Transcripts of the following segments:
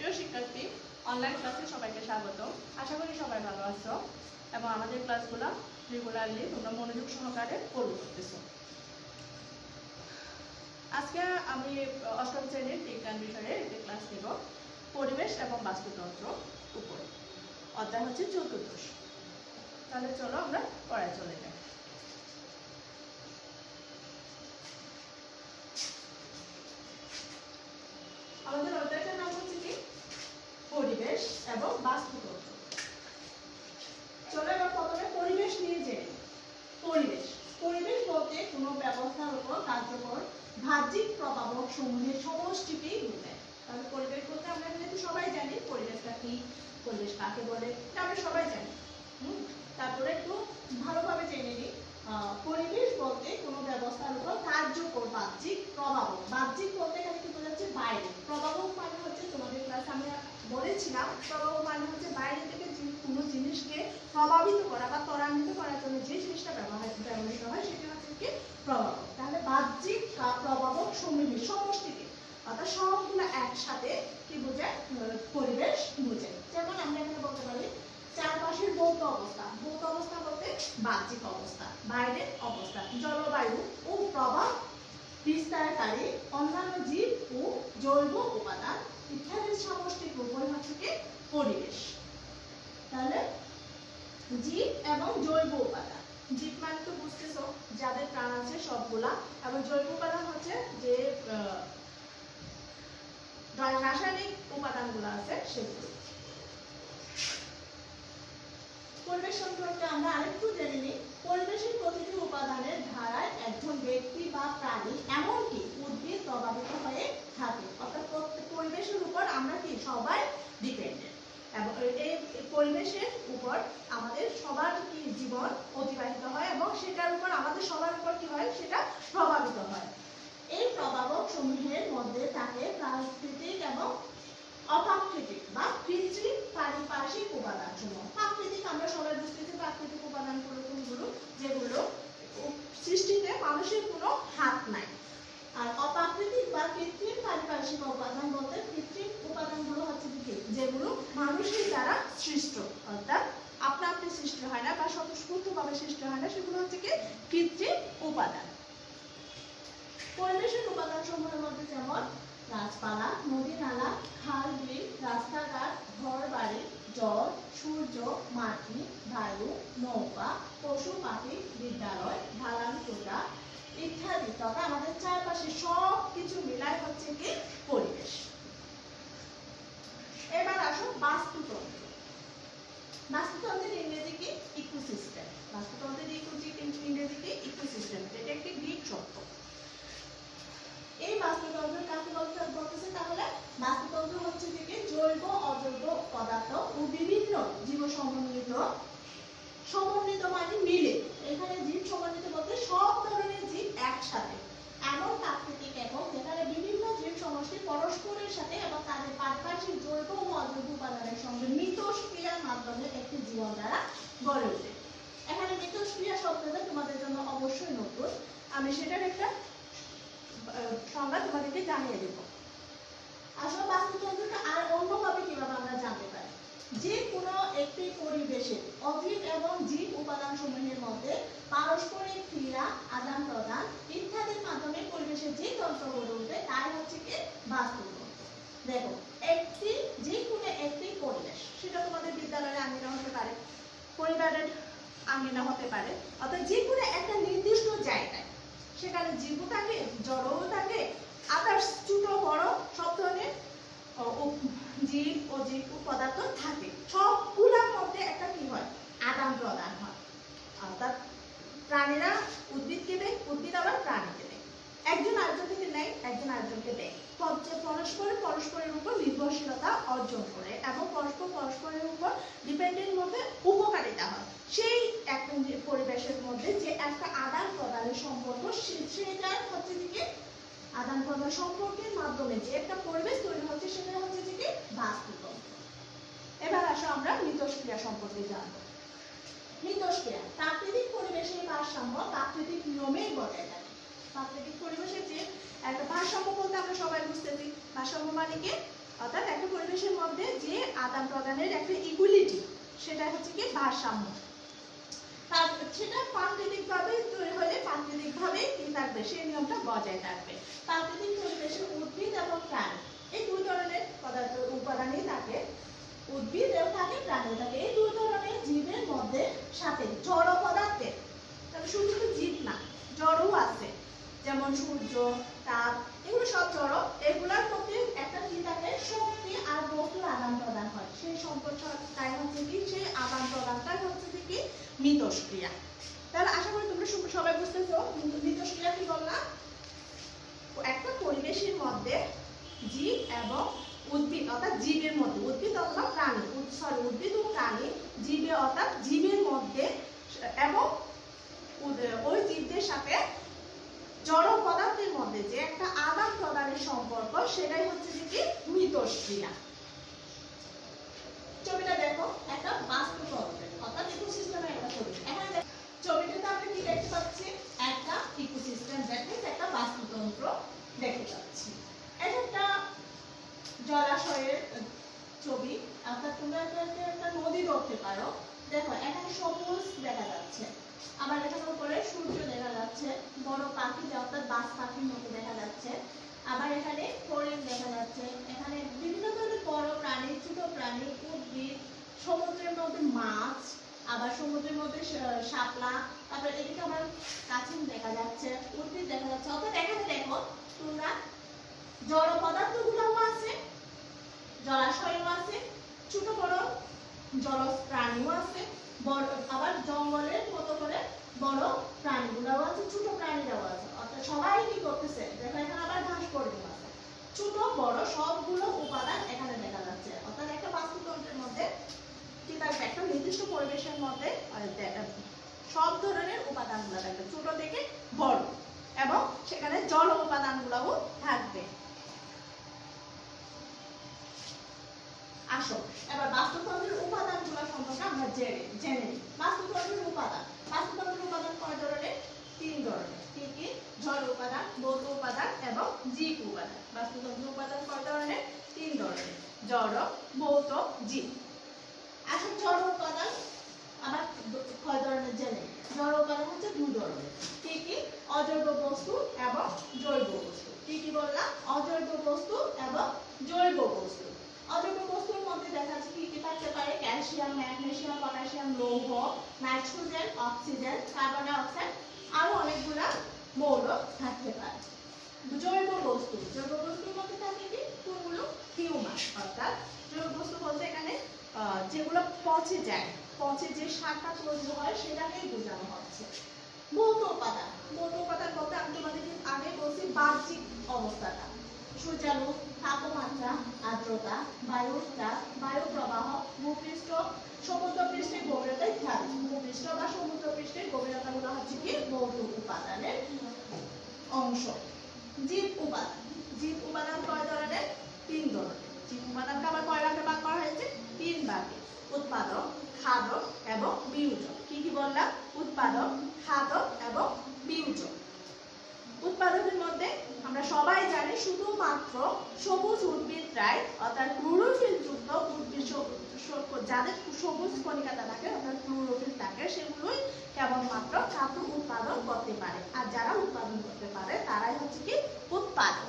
প্রিয় শিক্ষার্থী, অনলাইন ক্লাসে সবাইকে স্বাগত। আশা করি সবাই ভালো আছো এবং আমাদের ক্লাসগুলো রেগুলারলি তোমরা মনোযোগ সহকারে ফলো করতেছো। আজকে আমি অষ্টম শ্রেণীর বিজ্ঞান বিষয়ে একটি ক্লাস নেব, পরিবেশ এবং বাস্তুতন্ত্র উপরে। অধ্যায় হচ্ছে চতুর্দশ। তাহলে চলো আমরা পড়ায় চলে যাই। আমাদের অধ্যায়টার নাম হচ্ছে কি? পরিবেশ এবং বাস্তুতন্ত্র। চলো এবার প্রথমে পরিবেশ নিয়ে জেনে। পরিবেশ বলতে কোনো ব্যবস্থার উপর কার্যকর বাহ্যিক প্রভাবক সমূহের সমষ্টিকেই বোঝায়। তাহলে পরিবেশ বলতে আমরা কিন্তু সবাই জানি পরিবেশটা কি, পরিবেশ কাকে বলে, এটা আমরা সবাই জানি। তারপরে একটু ভালোভাবে জেনে নিই। পরিবেশ বলতে কোনো ব্যবস্থার উপর কার্যকর বাহ্যিক প্রভাবক। বাহ্যিক বলতে এখানে কি বোঝাচ্ছে? বাইরে। প্রভাবক মানে হচ্ছে তোমাদের ক্লাসে আমরা বলেছিলাম, প্রভাবক মানে হচ্ছে বাইরে থেকে কোনো জিনিসকে প্রভাবিত করা বা ত্বরান্বিত করার জন্য যে জিনিসটা ব্যবহৃত হয় সেটা হচ্ছে কি? প্রভাবক। তাহলে বাহ্যিক প্রভাবক সমূহের সমষ্টিকে, অর্থাৎ সবগুলো একসাথে কি বোঝায়? পরিবেশ বোঝায়। যেমন আমরা এখানে বলতে পারি চারপাশের ভৌত অবস্থা। ভৌত অবস্থা বলতে বাহ্যিক অবস্থা, বাইরের অবস্থা, জলবায়ু ও প্রভাব বিস্তারকারী অন্যান্য জীব ও জৈব উপাদান ইত্যাদির সমষ্টির রূপই হচ্ছে কি? পরিবেশ। তাহলে জীব এবং জৈব উপাদান। জীব মানে তো বুঝতেছো যাদের প্রাণ আছে সবগুলা, এবং জৈব উপাদান হচ্ছে যে রাসায়নিক উপাদানগুলো আছে সেগুলো। পরিবেশ সম্পর্কে আমরা আরেকটু জেনে নিই। পরিবেশের প্রতিটি উপাদানের ধারায় একজন ব্যক্তি বা প্রাণী এমনকি উদ্ভিদ প্রভাবিত হয়ে থাকে। অর্থাৎ পরিবেশের উপর আমরা কি সবাই ডিপেন্ডেন্ট, এবং এই পরিবেশের উপর আমাদের সবার কি জীবন অতিবাহিত হয় এবং সেটার উপর আমাদের সবার উপর কি হয়? সেটা প্রভাবিত হয়। এই প্রভাবক সমূহের মধ্যে থাকে প্রাকৃতিক এবং অপ্রাকৃতিক বা কৃত্রিম পারিপার্শ্বিক উপাদান সমূহ। প্রাকৃতিক আমরা সবাই বুঝতেছি, প্রাকৃতিক উপাদানগুলো কোনগুলো? যেগুলো সৃষ্টিতে মানুষের কোনো হাত নাই। আর অপ্রাকৃতিক বা কৃত্রিম পারিপার্শ্বিক উপাদান বলতে কৃত্রিম উপাদানগুলো হচ্ছে কি? যেগুলো মানুষের দ্বারা সৃষ্ট, অর্থাৎ আপনা আপনি সৃষ্টি হয় না বা স্বতঃস্ফূর্তভাবে সৃষ্টি হয় না, সেগুলো হচ্ছে কি? কৃত্রিম উপাদান। পরিবেশের উপাদান সমূহের মধ্যে যেমন গাছপালা, নদী নালা, খাল বিল, রাস্তাঘাট, ঘর বাড়ি, জল, সূর্য, মাটি, বায়ু, নৌকা, পশু পাখি, বিদ্যালয়, ঢালান কোঠা ইত্যাদি তথা আমাদের চারপাশে সব কিছু মিলায় হচ্ছে কি? পরিবেশ। এবার আসো বাস্তুতন্ত্র। বাস্তুতন্ত্রের ইংরেজি কি? ইকোসিস্টেম। বাস্তুতন্ত্রের ইংরেজি কি? ইকোসিস্টেম। এটা একটি গ্রিক শব্দ। এই বাস্তুতন্ত্র কাকে বলতেছে? তাহলে বাস্তুতন্ত্র হচ্ছে থেকে জৈব অজৈব পদার্থ ও বিভিন্ন জীব সমন্বিত মানে মিলে। এখানে জীব সমন্বিত বলতে সব ধরনের জীব একসাথে, এমন প্রাকৃতিক একক যেখানে বিভিন্ন জীব সমষ্টি পরস্পরের সাথে এবং তাদের পারিপার্শ্বিক জৈব ও অজৈব উপাদানের সঙ্গে মিথস্ক্রিয়ার মাধ্যমে একটি জীবন দ্বারা গড়ে ওঠে। এখানে মিথস্ক্রিয়া শব্দটা তোমাদের জন্য অবশ্যই নতুন, আমি সেটার একটা সংজ্ঞা তোমাদেরকে জানিয়ে দেব। আসলে বাস্তুতন্ত্রটা আর অন্যভাবে কিভাবে আমরা জানতে পারি? যে কোনো একটি পরিবেশে অজীব এবং জীব উপাদান সমূহের মধ্যে পারস্পরিক ক্রিয়া, আদান প্রদান ইত্যাদির মাধ্যমে পরিবেশের যে তন্ত্র গড়ে ওঠে তাই হচ্ছে কি? বাস্তুতন্ত্র। দেখো, যে কোনো একটি পরিবেশ, সেটা তোমাদের বিদ্যালয়ের আঙ্গিনা হতে পারে, পরিবারের আঙ্গিনা হতে পারে, অর্থাৎ যে কোনো একটা নির্দিষ্ট জায়গায় সেখানে জীবও থাকে, জড়ও থাকে, আদার্স ছোট বড় সব ধরনের জীব অজীব পদার্থ থাকে। সবগুলোর মধ্যে একটা কি হয়? আদান প্রদান হয়। অর্থাৎ প্রাণীরা উদ্ভিদকে দেয়, উদ্ভিদ আবার প্রাণীকে দেয়, একজন আরেকজন থেকে নেয়, একজন আরেকজনকে দেয়, পরস্পরের উপর নির্ভরশীলতা অর্জন করে এবং পরস্পরের উপর ডিপেন্ডেন্ট মধ্যে উপকারিতা হয়। সেই একটা পরিবেশের মধ্যে যে একটা আদান প্রদানের সম্পর্ক, সেটা হচ্ছে কি? আদান প্রদান সম্পর্কের মাধ্যমে যে একটা পরিবেশ তৈরি হচ্ছে সেটা হচ্ছে কি? বাস্তুতন্ত্র। এবার আসো আমরা মিথস্ক্রিয়া সম্পর্কে জানবো। মিথস্ক্রিয়া প্রাকৃতিক পরিবেশের ভারসাম্য প্রাকৃতিক নিয়মেই বজায় থাকে। প্রাকৃতিক পরিবেশের যে একটা ভারসাম্য বলতে আমরা সবাই বুঝতেছি, ভারসাম্য মানে কি? অর্থাৎ একটা পরিবেশের মধ্যে আদান প্রদানের একটা ইকুয়ালিটি, সেটা হচ্ছে কি ভারসাম্য। তার সেটা প্রাকৃতিকভাবে তৈরি হলে প্রাকৃতিকভাবেই কি থাকবে, সেই নিয়মটা বজায় থাকবে। প্রাকৃতিক পরিবেশে উদ্ভিদ এবং প্রাণী এই দুই ধরনের পদার্থ উপাদানই থাকে, উদ্ভিদ এবং থাকে প্রাণী থাকে। এই দুই ধরনের জীবের মধ্যে সাথে জড় পদার্থের, তবে শুধু জীব না, জড়ও আছে, যেমন সূর্য, তাপ, এগুলো সব জড়। এগুলোর মধ্যে একটা কি থাকে, শক্তি আর বস্তুর আদান প্রদান হয়। সেই সম্পর্কটাই হচ্ছে কি, সেই আদান প্রদানটাই হচ্ছে কি মিথস্ক্রিয়া। তাহলে আশা করি তোমরা সবাই বুঝতেছো মিথস্ক্রিয়া কি বললাম। একটা পরিবেশের মধ্যে জীব এবং উদ্ভিদ অর্থাৎ জীবের মধ্যে, উদ্ভিদ অথবা প্রাণী, উদ্ভিদ ও প্রাণী জীবে অর্থাৎ জীবের মধ্যে এবং ওই জীবদের সাথে জড় পদার্থের মধ্যে যে একটা আদান প্রদানের সম্পর্ক, সেটাই হচ্ছে কি মিথস্ক্রিয়া। ছবিটা দেখো, একটা বাস্তুতন্ত্র অর্থাৎ ইকোসিস্টেমের একটা ছবি। এখানে ছবিটাতে আমরা কি দেখতে পাচ্ছি, একটা ইকোসিস্টেম, একটা বাস্তুতন্ত্র দেখতে পাচ্ছি। এটা একটা জলাশয়ের ছবি, অর্থাৎ তোমরা একটা নদী ধরতে পারো। দেখো এখানে সবুজ দেখা যাচ্ছে, আবার এখানে উপরে সূর্য দেখা যাচ্ছে, বড় পাখি অর্থাৎ বাজ পাখির মতো দেখা যাচ্ছে, আবার এখানে হরিণ দেখা যাচ্ছে, এখানে বিভিন্ন ধরনের বড় প্রাণী, ছোট প্রাণী, উদ্ভিদ, সমুদ্রের মধ্যে মাছ, আবার সমুদ্রের মধ্যে শাপলা, তারপর এদিকে আমার কাছিম দেখা যাচ্ছে, উদ্ভিদ দেখা যাচ্ছে। অর্থাৎ এখানে দেখো তোমরা জড় পদার্থগুলোও আছে, জলাশয়ও আছে, ছোট বড় জলজ প্রাণীও আছে, আবার জঙ্গলের মতো করে বড় প্রাণীগুলোও আছে, ছোট প্রাণীরাও আছে। অর্থাৎ সবাই কি করতেছে, দেখো এখানে আবার ঘাস পরিবেশ আছে, ছোট বড় সবগুলো উপাদান এখানে দেখা যাচ্ছে। অর্থাৎ একটা বাস্তুতন্ত্রের মধ্যে কি থাকবে, একটা নির্দিষ্ট পরিবেশের মধ্যে সব ধরনের উপাদানগুলো থাকবে, ছোট থেকে বড়, এবং সেখানে জল উপাদানগুলোও থাকবে। আসো এবার বাস্তুতন্ত্রের উপাদানগুলো সম্পর্কে আমরা জেনে নিই। বাস্তুতন্ত্রের উপাদান, বাস্তুতন্ত্রের উপাদান কয় ধরনের, তিন ধরনের। কি কি, জড় উপাদান, ভৌত উপাদান এবং জীব উপাদান। বাস্তুতন্ত্রের উপাদান কয় ধরনের, তিন ধরনের, জড়, ভৌত, জীব। আসলে জড় উপাদান আবার কয় ধরনের জেনে নিই। জড় উপাদান হচ্ছে দুই ধরনের। কি কি, অজৈব বস্তু এবং জৈব বস্তু। কি কি বললাম, অজৈব বস্তু এবং জৈব বস্তু। অজৈব বস্তুর মধ্যে দেখা যাচ্ছে কি কি থাকতে পারে, ক্যালসিয়াম, ম্যাগনেসিয়াম, পটাশিয়াম, লৌহ, nitrogen, oxygen, carbon die oxide, আরো অনেকগুলা মৌল থাকতে পারে। জৈব বস্তু, জৈব বস্তুর মধ্যে থাকে কি, কোনগুলো হিউমাস, অর্থাৎ জৈব বস্তু বলতে এখানে যেগুলো পচে যায়, পচে যে সারটা তৈরি হয় সেটাকেই বোঝানো হচ্ছে। ভৌত উপাদান, ভৌত উপাদান বলতে আমি তোমাদেরকে আগে বলছি বাহ্যিক অবস্থাটা, সূর্যালোক, তাপমাত্রা, আর্দ্রতা, বায়ুর চাপ, বায়ু প্রবাহ, ভূপৃষ্ঠ, সমুদ্র পৃষ্ঠের গভীরতা ইত্যাদি। ভূপৃষ্ঠ বা সমুদ্র পৃষ্ঠের গভীরতাগুলো হচ্ছে কি ভৌত উপাদানের অংশ। জীব উপাদান, জীব উপাদান কয় ধরনের, তিন ধরনের। জীব উপাদানকে আবার কয় ভাগে ভাগ করা হয়েছে, তিন ভাগে। উৎপাদক, খাদক এবং বিয়োজক। কি কি বললাম, উৎপাদক, খাদক এবং বিয়োজক। উৎপাদকের মধ্যে আমরা সবাই জানি শুধুমাত্র সবুজ উদ্ভিদরাই, অর্থাৎ ক্লোরোফিল যুক্ত উদ্ভিদ, যাদের সবুজ কণিকাটা থাকে অর্থাৎ ক্লোরোফিল থাকে, সেগুলোই কেবলমাত্র খাদ্য উৎপাদন করতে পারে। আর যারা উৎপাদন করতে পারে তারাই হচ্ছে কি উৎপাদক।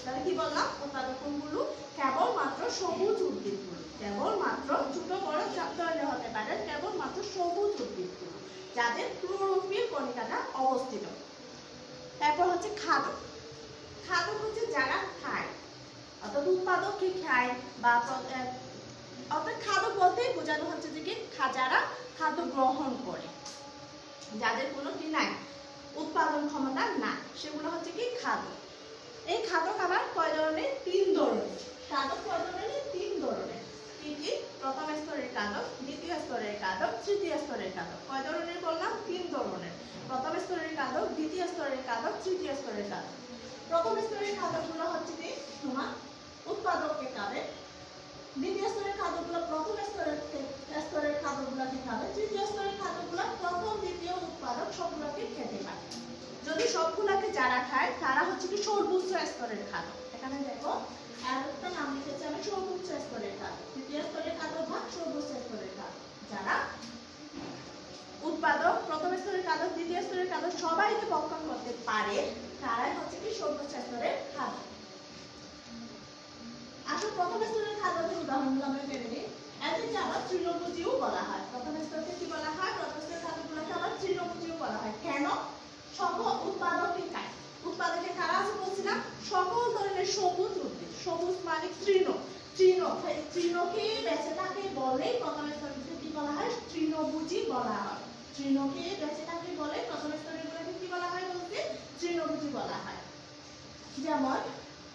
তাহলে কি বললাম, উৎপাদক কোনগুলো, কেবলমাত্র সবুজ উদ্ভিদগুলো, কেবলমাত্র ছোট বড় সব ধরনের হতে পারে, কেবলমাত্র সবুজ উদ্ভিদগুলো যাদের ক্লোরোফিল কণিকাটা অবস্থিত। তারপর হচ্ছে খাদক, খাদক হচ্ছে যারা খায়, অর্থাৎ উৎপাদক কি খায় বা অর্থাৎ খাদক বলতেই বোঝানো হচ্ছে যে কি যারা খাদ্য গ্রহণ করে, যাদের কোনো কি নাই, উৎপাদন ক্ষমতা না, সেগুলো হচ্ছে কি খাদক। এই খাদক আবার কয় ধরনের, তিন ধরনের। খাদক কয় ধরনের, তিন ধরনের। কি কি, প্রথম স্তরের খাদক, দ্বিতীয় স্তরের খাদক, তৃতীয় স্তরের খাদক। কয় ধরনের বললাম, তিন ধরনের। প্রথম স্তরের খাদক, দ্বিতীয় স্তরের খাদক, তৃতীয় স্তরের খাদক। প্রথম স্তরের খাদকগুলো হচ্ছে কি তোমার উৎপাদককে খাবে, দ্বিতীয় স্তরের খাদকগুলো প্রথম স্তরের খাদকগুলোকে খাবে, তৃতীয় স্তরের খাদকগুলো প্রথম দ্বিতীয় উৎপাদক সবগুলোকে খেতে পারে। যদি সবগুলোকে যারা খায় তারা হচ্ছে কি সর্বোচ্চ স্তরের খাদক। এখানে দেখো আরেকটা নাম লিখেছি আমি, সর্বোচ্চ স্তরের খাদক। তৃতীয় প্রথম স্তরের খাদ্যের উদাহরণগুলো আমরা জেনে নিই। এদেরকে আবার তৃণভোজীও বলা হয়। প্রথম স্তরকে কি বলা হয়? প্রথম স্তরের খাদ্যগুলোকে আবার তৃণভোজীও বলা হয়। কেন? সকল উৎপাদকের কাজ, উৎপাদকের কারা আছে বলছিলাম? সকল ধরনের সবুজ উদ্ভিদ। সবুজ মানে তৃণ, তৃণকে বেঁচে থাকে বলেই প্রথম স্তরকে কি বলা হয়? তৃণভোজী বলা হয়। তৃণকে বেঁচে থাকে বলে প্রথম স্তরের গুলোকে কি বলা হয় বলতে? তৃণভোজী বলা হয়। যেমন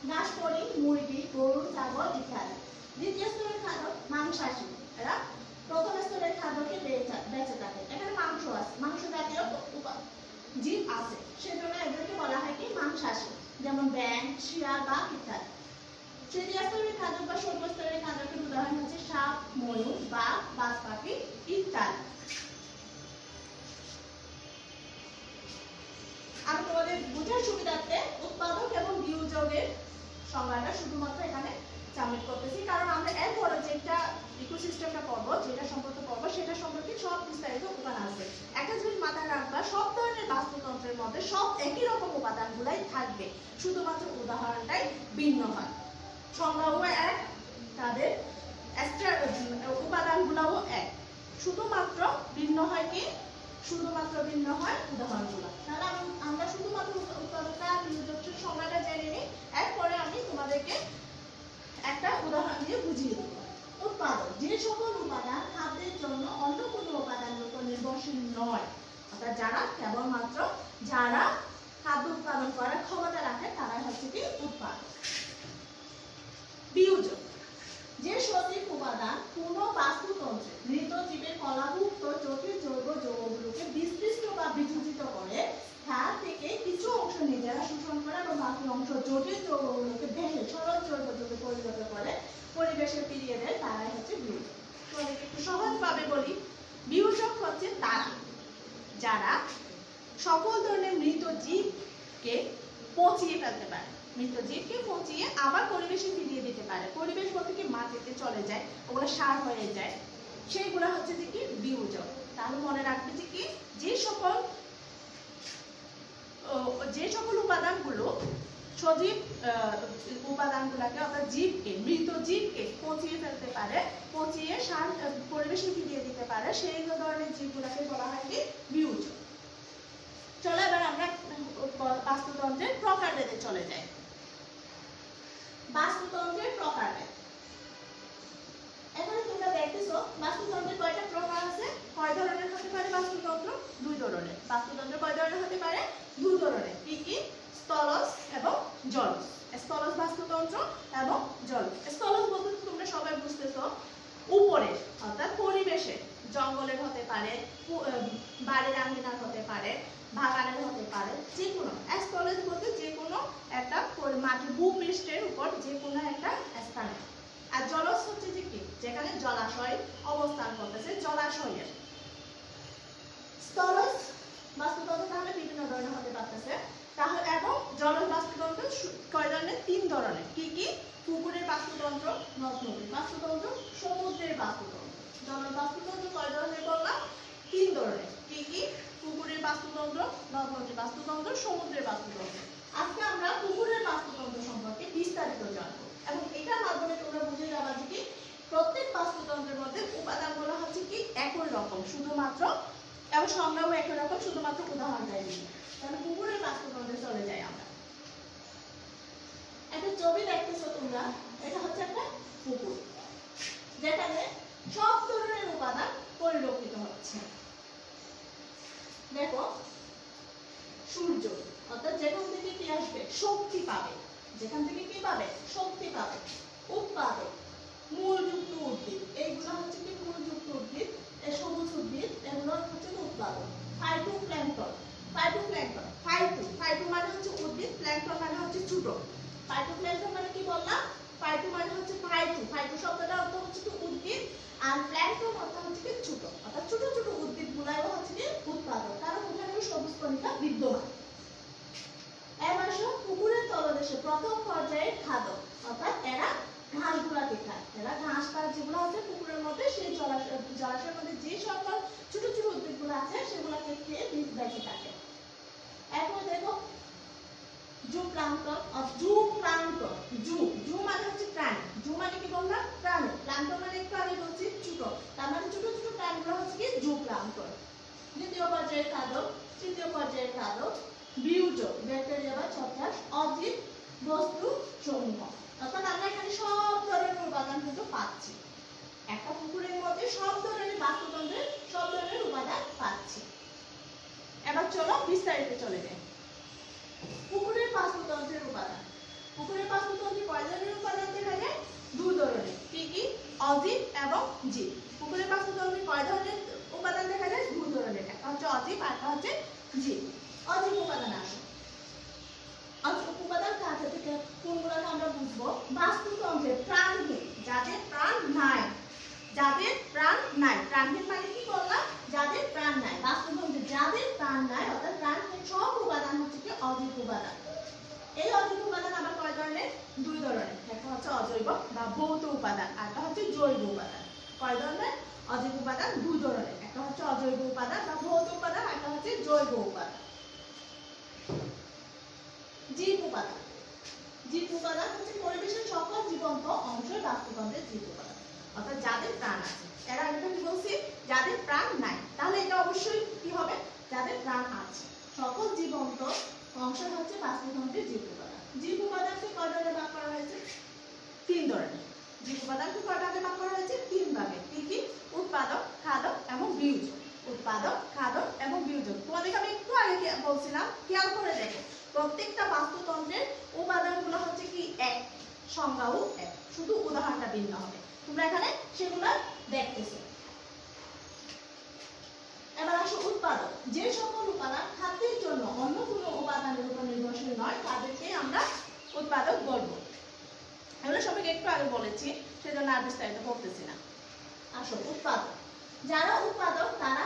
ঘাস ফড়িং, মুরগি, গরু, ছাগল ইত্যাদি। দ্বিতীয় স্তরের খাদ্য মাংসাশী, এরা প্রথম স্তরের খাদ্যকে বেঁচে থাকে। এখানে মাংস আছে, মাংস জাতীয় জীব আছে, সেজন্য এদেরকে বলা হয় কি? মাংসাশী। যেমন ব্যাঙ, শিয়াল, বাঘ ইত্যাদি। তৃতীয় স্তরের খাদ্য বা সর্ব স্তরের খাদ্যের উদাহরণ হচ্ছে সাপ, ময়ূর, বাঘ, বাজ পাখি ইত্যাদি। আমি তোমাদের বোঝার সুবিধার্থে উৎপাদক এবং বিয়োজকের সংজ্ঞাটা শুধুমাত্র এখানে সাবমিট করতেছি, কারণ আমরা এরপরে যেটা ইকোসিস্টেমটা পড়বো, যেটা সম্পর্কে পড়বো, সেটা সম্পর্কে সব বিস্তারিত উপাদান আছে। একটা জিনিস মাথায় রাখবা, সব ধরনের বাস্তুতন্ত্রের মধ্যে সব একই রকম উপাদানগুলাই থাকবে, শুধুমাত্র উদাহরণটাই ভিন্ন হয়। সংজ্ঞাও এক, তাদের উপাদানগুলোও এক, শুধুমাত্র ভিন্ন হয় কি? শুধুমাত্র ভিন্ন হয় উদাহরণগুলো। তাহলে আমরা শুধুমাত্র উৎপাদকটা বিয়োজকের সংজ্ঞাটা জেনে নিই, এরপরে আমি তোমাদেরকে একটা উদাহরণ দিয়ে বুঝিয়ে দেব। উৎপাদক যে সকল উপাদান খাদ্যের জন্য অন্য কোনো উপাদানের উপর নির্ভরশীল নয়, অর্থাৎ কেবলমাত্র যারা খাদ্য উৎপাদন করার ক্ষমতা রাখে তারাই হচ্ছে কি উৎপাদক। বিয়োজক যে সজীব উপাদান কোন বাস্তুতন্ত্রে মৃত জীবের কলাভুক্ত জটিল জৈব যৌগগুলোকে বিশ্লিষ্ট বা বিযোজিত করে, তার থেকে কিছু অংশ নিজেরা শোষণ করে এবং বাকি অংশ জটিল যৌগগুলোকে ভেঙে সরল জৈব যৌগে পরিণত করে পরিবেশে ফিরিয়ে দেয়, তারাই হচ্ছে বিয়োজক। তোমাদেরকে একটু সহজভাবে বলি, বিয়োজক হচ্ছে তারা যারা সকল ধরনের মৃত জীবকে পচিয়ে ফেলতে পারে, মৃত জীবকে পচিয়ে আবার পরিবেশে ফিরিয়ে দিতে পারে। পরিবেশ বলতে কি? মাটিতে চলে যায়, ওগুলো সার হয়ে যায়, সেইগুলো হচ্ছে যে কি? বিয়োজক। তাহলে মনে রাখবে যে কি? যে সকল উপাদানগুলো সজীব উপাদানগুলোকে অর্থাৎ জীবকে, মৃত জীবকে পচিয়ে ফেলতে পারে, পচিয়ে সার পরিবেশে ফিরিয়ে দিতে পারে, সেই ধরনের জীবগুলোকে বলা হয় কি? বিয়োজক। চলো এবার আমরা বাস্তুতন্ত্রের প্রকারভেদে চলে যাই। বাস্তুতন্ত্রের প্রকারভেদ, এখানে তোমরা দেখতেছো বাস্তুতন্ত্রের কয়টা প্রকার আছে? কয় ধরনের হতে পারে বাস্তুতন্ত্র? দুই ধরনের। বাস্তুতন্ত্র কয় ধরনের হতে পারে? দুই ধরনের। কি কি? স্থলজ এবং জলজ। স্থলজ বাস্তুতন্ত্র এবং জলজ। স্থলজ বলতে তোমরা সবাই বুঝতেছো, উপরে অর্থাৎ পরিবেশে, জঙ্গলের হতে পারে, বাড়ির আঙ্গিনার হতে পারে, বাগানের হতে পারে, যে কোনো। স্থলজ বলতে যে কোনো একটা মাটির ভূপৃষ্ঠের উপর যে কোনো একটা স্থানে। আর জলজ হচ্ছে যে কি? যেখানে জলাশয় অবস্থান করতেছে, জলাশয়ের। স্থলজ বাস্তুতন্ত্র তাহলে বিভিন্ন ধরনের হতে পারতেছে, তাহলে এবং জলজ বাস্তুতন্ত্র কয় ধরনের? তিন ধরনের। কি কি? পুকুরের বাস্তুতন্ত্র, নদ নদীর বাস্তুতন্ত্র, সমুদ্রের বাস্তুতন্ত্র। জলজ বাস্তুতন্ত্র কয় ধরনের বললাম? তিন ধরনের। কি কি? পুকুরের বাস্তুতন্ত্র, নদ নদীর বাস্তুতন্ত্র, সমুদ্রের বাস্তুতন্ত্র। আজকে আমরা পুকুরের বাস্তুতন্ত্র সম্পর্কে বিস্তারিত জানবো, এবং এটার মাধ্যমে তোমরা বুঝে যাবা যে কি প্রত্যেক বাস্তুতন্ত্রের মধ্যে উপাদানগুলো হচ্ছে কি একই রকম, শুধুমাত্র এবং সংজ্ঞাও একই রকম, শুধুমাত্র উদাহরণটাই দিই। তাহলে পুকুরের বাস্তুতন্ত্রে চলে যাই আমরা। একটা ছবি দেখতেছো তোমরা, এটা হচ্ছে একটা পুকুর, যেখানে সব ধরনের উপাদান পরিলক্ষিত হচ্ছে। দেখো, সূর্য অর্থাৎ যেখান থেকে কি আসবে? শক্তি পাবে। যেখান থেকে কি পাবে? শক্তি পাবে। উৎপাদক মূলযুক্ত উদ্ভিদ, এইগুলো হচ্ছে কি? মূলযুক্ত উদ্ভিদ, সবুজ উদ্ভিদ, এগুলো হচ্ছে উৎপাদক। ফাইটোপ্ল্যাঙ্কটন, ফাইটোপ্ল্যাঙ্কটন, ফাইটো মানে হচ্ছে উদ্ভিদ, প্ল্যাঙ্কটন মানে হচ্ছে ছোট। ফাইটোপ্ল্যাঙ্কটন মানে কি বললাম? ফাইটো মানে হচ্ছে ফাইটো শব্দটা অর্থ হচ্ছে কি? উদ্ভিদ, আর প্ল্যাঙ্কটন অর্থ হচ্ছে কি? ছোট, অর্থাৎ ছোট ছোট উদ্ভিদগুলোও হচ্ছে কি? উৎপাদক, কারণ ওখানে সবুজ কণিকা বিদ্যমান। এবার পুকুরের তলদেশে প্রথম পর্যায়ের খাদক, অর্থাৎ এরা ঘাসগুলাকে খায়। এরা ঘাস পাত যেগুলো আছে পুকুরের মধ্যে, সেই জলাশয়ের মধ্যে যে সকল ছোট ছোট উদ্ভিদগুলো আছে সেগুলোকে খেয়ে বেঁচে থাকে। এরপর দেখো জুপ্লাঙ্কটন, জু মানে হচ্ছে প্রাণী, জু মানে বস্তু সমূহ। অর্থাৎ আমরা এখানে সব ধরনের উপাদান কিন্তু পাচ্ছি। একটা পুকুরের মধ্যে সব ধরনের বাস্তুতন্ত্রের সব ধরনের উপাদান পাচ্ছি। এবার চলো বিস্তারিত চলে যাই। পুকুরের বাস্তুতন্ত্রের উপাদান। পুকুরের বাস্তুতন্ত্রে কয় ধরনের উপাদান দেখা যায়? দুই ধরনের। কি কি? অজীব এবং জীব। পুকুরের বাস্তুতন্ত্রে কয় ধরনের উপাদান দেখা যায়? দুই ধরনের। একটা হচ্ছে অজীব আর একটা হচ্ছে জীব। অজীব উপাদান আসে। অজীব উপাদান কাকে থেকে কোনগুলোকে আমরা বুঝবো? বাস্তুতন্ত্রে প্রাণহীন, যাদের প্রাণ নাই, যাদের প্রাণ নাই। প্রাণহীন মানে কি বললাম? যাদের প্রাণ নাই। বাস্তুতন্ত্রে যাদের প্রাণ নাই অর্থাৎ প্রাণহীন সব উপাদান হচ্ছে কি অজীব উপাদান। এই অজৈব উপাদান আবার কয় ধরনের? দুই ধরনের। একটা হচ্ছে অজৈব বা ভৌত উপাদান আর একটা হচ্ছে জৈব উপাদান। কয় ধরনের? অজৈব উপাদান দুই ধরনের। একটা হচ্ছে অজৈব উপাদান বা ভৌত উপাদান আর একটা হচ্ছে জৈব উপাদান। জীব উপাদান। জীব উপাদান হচ্ছে পরিবেশের সকল জীবন্ত অংশের বাস্তুতন্ত্রের জীব উপাদান। অর্থাৎ যাদের প্রাণ আছে। এর আগে কি বলছি? যাদের প্রাণ নাই। তাহলে এটা অবশ্যই কি হবে? যাদের প্রাণ আছে। সকল জীবন্ত অংশ হচ্ছে বাস্তুতন্ত্রের জীব উপাদান। জীব উপাদানকে কয় ভাগে ভাগ করা হয়েছে? তিন ধরনের। জীব উপাদানকে কয় ভাগে ভাগ করা হয়েছে? তিন ভাগে। কি কি? উৎপাদক, খাদক এবং বিয়োজক। উৎপাদক, খাদক এবং বিয়োজক। তোমাদেরকে আমি একটু আগে বলছিলাম, খেয়াল করে দেখো। প্রত্যেকটা বাস্তুতন্ত্রের উপাদানগুলো হচ্ছে কি এক, সংজ্ঞাও এক, শুধু উদাহরণটা ভিন্ন হবে। তোমরা এখানে সেগুলো দেখতেছো। এবার আসো উৎপাদক। যে সকল উপাদান খাদ্যের জন্য অন্য কোনো উপাদানের উপর নির্ভরশীল নয় তাদেরকে আমরা উৎপাদক বলবো। এগুলো সবাইকে একটু আগে বলেছি, সেজন্য আর বিস্তারিত বলতেছি না। আসো উৎপাদক। যারা উৎপাদক তারা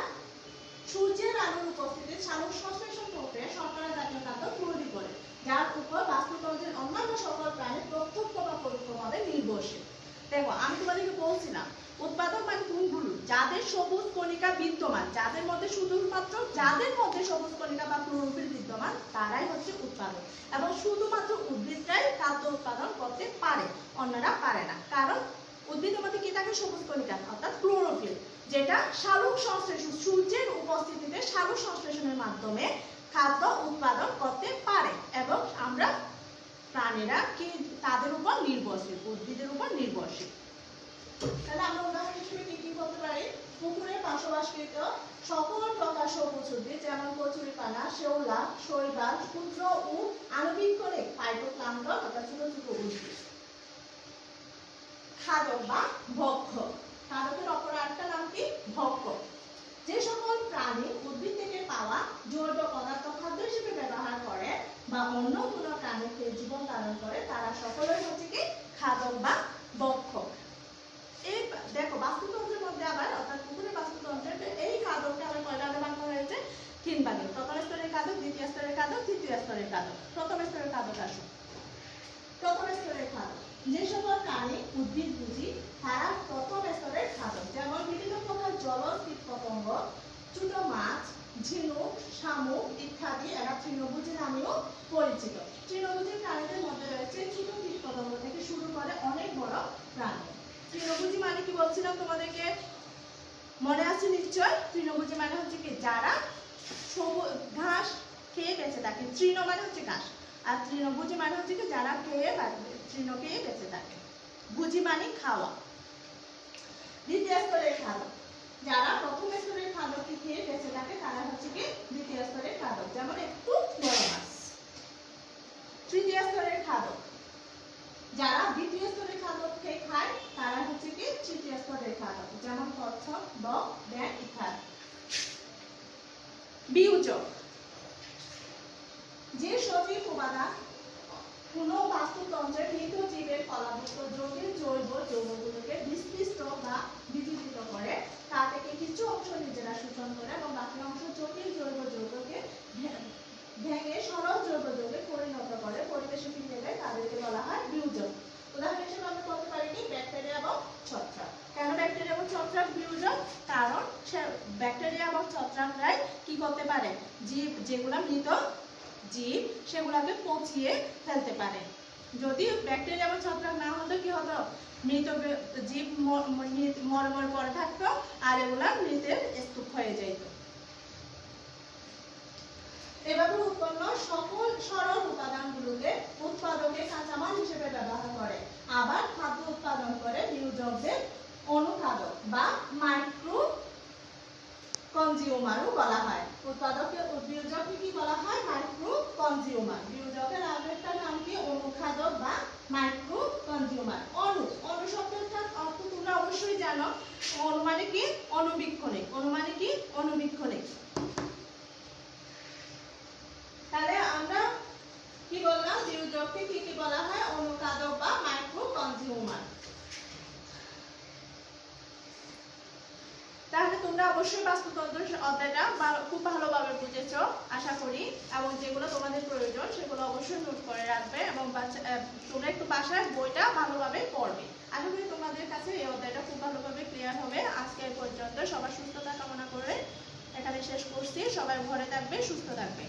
সূর্যের আলোর উপস্থিতিতে সালোক সংশ্লেষণ প্রক্রিয়ায় শর্করা জাতীয় খাদ্য তৈরি করে, যার উপর বাস্তুতন্ত্রের অন্যান্য সকল প্রাণী প্রত্যক্ষ বা পরোক্ষভাবে নির্ভরশীল। দেখো আমি তোমাদেরকে বলছিলাম উৎপাদক মানে কোনগুলো? যাদের সবুজ কণিকা বিদ্যমান, যাদের মধ্যে শুধুমাত্র যাদের মধ্যে সবুজ কণিকা বা ক্লোরোফিল বিদ্যমান তারাই হচ্ছে উৎপাদক। এবং শুধুমাত্র উদ্ভিদরাই খাদ্য উৎপাদন করতে পারে, অন্যরা পারে না। কারণ উদ্ভিদের মধ্যে কি থাকে? সবুজ কণিকা অর্থাৎ ক্লোরোফিল, যেটা সালোক সংশ্লেষণ, সূর্যের উপস্থিতিতে সালোক সংশ্লেষণের মাধ্যমে খাদ্য উৎপাদন করতে পারে। এবং আমরা প্রাণীরা কি তাদের উপর নির্ভরশীল, উদ্ভিদের উপর নির্ভরশীল। তাহলে আমরা উদাহরণ হিসেবে কি কি বলতে পারি? পুকুরে বসবাসকৃত সকল প্রকার সবুজ উদ্ভিদ যেমন কচুরিপানা, শেওলা, শৈবাল, ক্ষুদ্র ও আণবিক করে ফাইটোপ্লাঙ্কটন অর্থাৎ ছোট ছোট উদ্ভিদ। খাদক বা ভক্ষক। খাদকের অপর আরেকটা নাম কি? ভক্ষক। যে সকল প্রাণী উদ্ভিদ থেকে পাওয়া জৈব পদার্থ খাদ্য হিসেবে ব্যবহার করে বা অন্য কোনো প্রাণীকে জীবন ধারণ করে তারা সকলেই হচ্ছে কি খাদক বা ভক্ষক। এই দেখো বাস্তুতন্ত্রের মধ্যে আবার অর্থাৎ পুকুরের বাস্তুতন্ত্রের এই খাদকটা আবার কয় ভাগে ভাগ করা হয়েছে? তিন ভাগে। প্রথম স্তরের খাদক, দ্বিতীয় স্তরের খাদক, তৃতীয় স্তরের খাদক। প্রথম স্তরের খাদক আসো। প্রথম স্তরের খাদক যে সকল প্রাণী উদ্ভিদ বুঝি তারা প্রথম স্তরের খাদক, যেমন বিভিন্ন প্রকার জলজ কীটপতঙ্গ, ছোট মাছ, ঝিনুক, শামুক ইত্যাদি এরা তৃণভোজী নামেও পরিচিত। তৃণভোজী প্রাণীদের মধ্যে রয়েছে ছোট কীটপতঙ্গ থেকে শুরু করে অনেক বড় প্রাণী। তৃণভোজী মানে কি বলছিলাম তোমাদেরকে? মনে আছে নিশ্চয়। তৃণভোজী মানে হচ্ছে কি যারা সবুজ ঘাস খেয়ে বেঁচে থাকে। তৃণ মানে হচ্ছে ঘাস আর তৃণভোজী মানে হচ্ছে কি যারা তৃণ খেয়ে বেঁচে থাকে। ভোজী মানে খাওয়া। দ্বিতীয় স্তরের খাদক যারা প্রথম স্তরের খাদককে খেয়ে বেঁচে থাকে তারা হচ্ছে কি দ্বিতীয় স্তরের খাদক, যেমন একটু বড় মাছ। তৃতীয় স্তরের খাদক যারা দ্বিতীয় স্তরের খাদককে খায় তারা হচ্ছে কি তৃতীয় স্তরের খাদক, যেমন কচ্ছপ, বক, ব্যাঙ ইত্যাদি। বিয়োজক যে সজীব উপাদান কোন বাস্তুতন্ত্রের মৃত জীবের ফলাভুক্ত জটিল জৈব যৌগগুলোকে বিশ্লিষ্ট বা বিচূর্ণিত করে তা থেকে কিছু অংশ নিজেরা শোষণ করে এবং বাকি অংশ জটিল জৈব যৌগকে ভেঙে সরল জৈব যৌগে পরিণত করে পরিবেশে ফিরিয়ে দেয়, তাদেরকে বলা হয় বিয়োজক। উদাহরণ হিসেবে আমরা বলতে পারি কি ব্যাকটেরিয়া এবং ছত্রাক। কেন ব্যাকটেরিয়া এবং ছত্রাক বিয়োজক? কারণ ব্যাকটেরিয়া এবং ছত্রাকরাই কি করতে পারে? জীব যেগুলা মৃত জীব সেগুলাকে পচিয়ে ফেলতে পারে। যদি ব্যাকটেরিয়া বা ছত্রাক না হতো কি হতো? মৃত জীব মরে পড়ে থাকতো আর এগুলা মৃতের স্তূপ হয়ে যেত। এভাবে উৎপন্ন সকল সরল উপাদানগুলোকে উৎপাদকে কাঁচামাল হিসেবে ব্যবহার করে। আবার খাদ্য উৎপাদন করে বিয়োজকদের অনুখাদক বা মাইক্রো কনজিউমারও বলা হয়। উৎপাদককে বিয়োজককে কি বলা হয়? Micro consumer. বিয়োজকের আরেকটা নাম কি? অনুখাদক বা মাইক্রো কনজিউমার। অণু শব্দটার অর্থ তোমরা অবশ্যই জানো। অণু মানে কি? অণুবীক্ষণিক। অণু মানে কি? অণুবীক্ষণিক। তাহলে আমরা কি বললাম? বিয়োজককে কি বলা হয়? অনুখাদক বা মাইক্রো কনজিউমার। তাহলে তোমরা অবশ্যই বাস্তুতন্ত্র অধ্যায়টা খুব ভালোভাবে বুঝেছো আশা করি, এবং যেগুলো তোমাদের প্রয়োজন সেগুলো অবশ্যই নোট করে রাখবে, এবং তোমরা একটু বাসায় বইটা ভালোভাবে পড়বে। আশা করি তোমাদের কাছে এই অধ্যায়টা খুব ভালোভাবে ক্লিয়ার হবে। আজকে এই পর্যন্ত সবার সুস্থতা কামনা করে এখানে শেষ করছি। সবাই ঘরে থাকবে, সুস্থ থাকবে।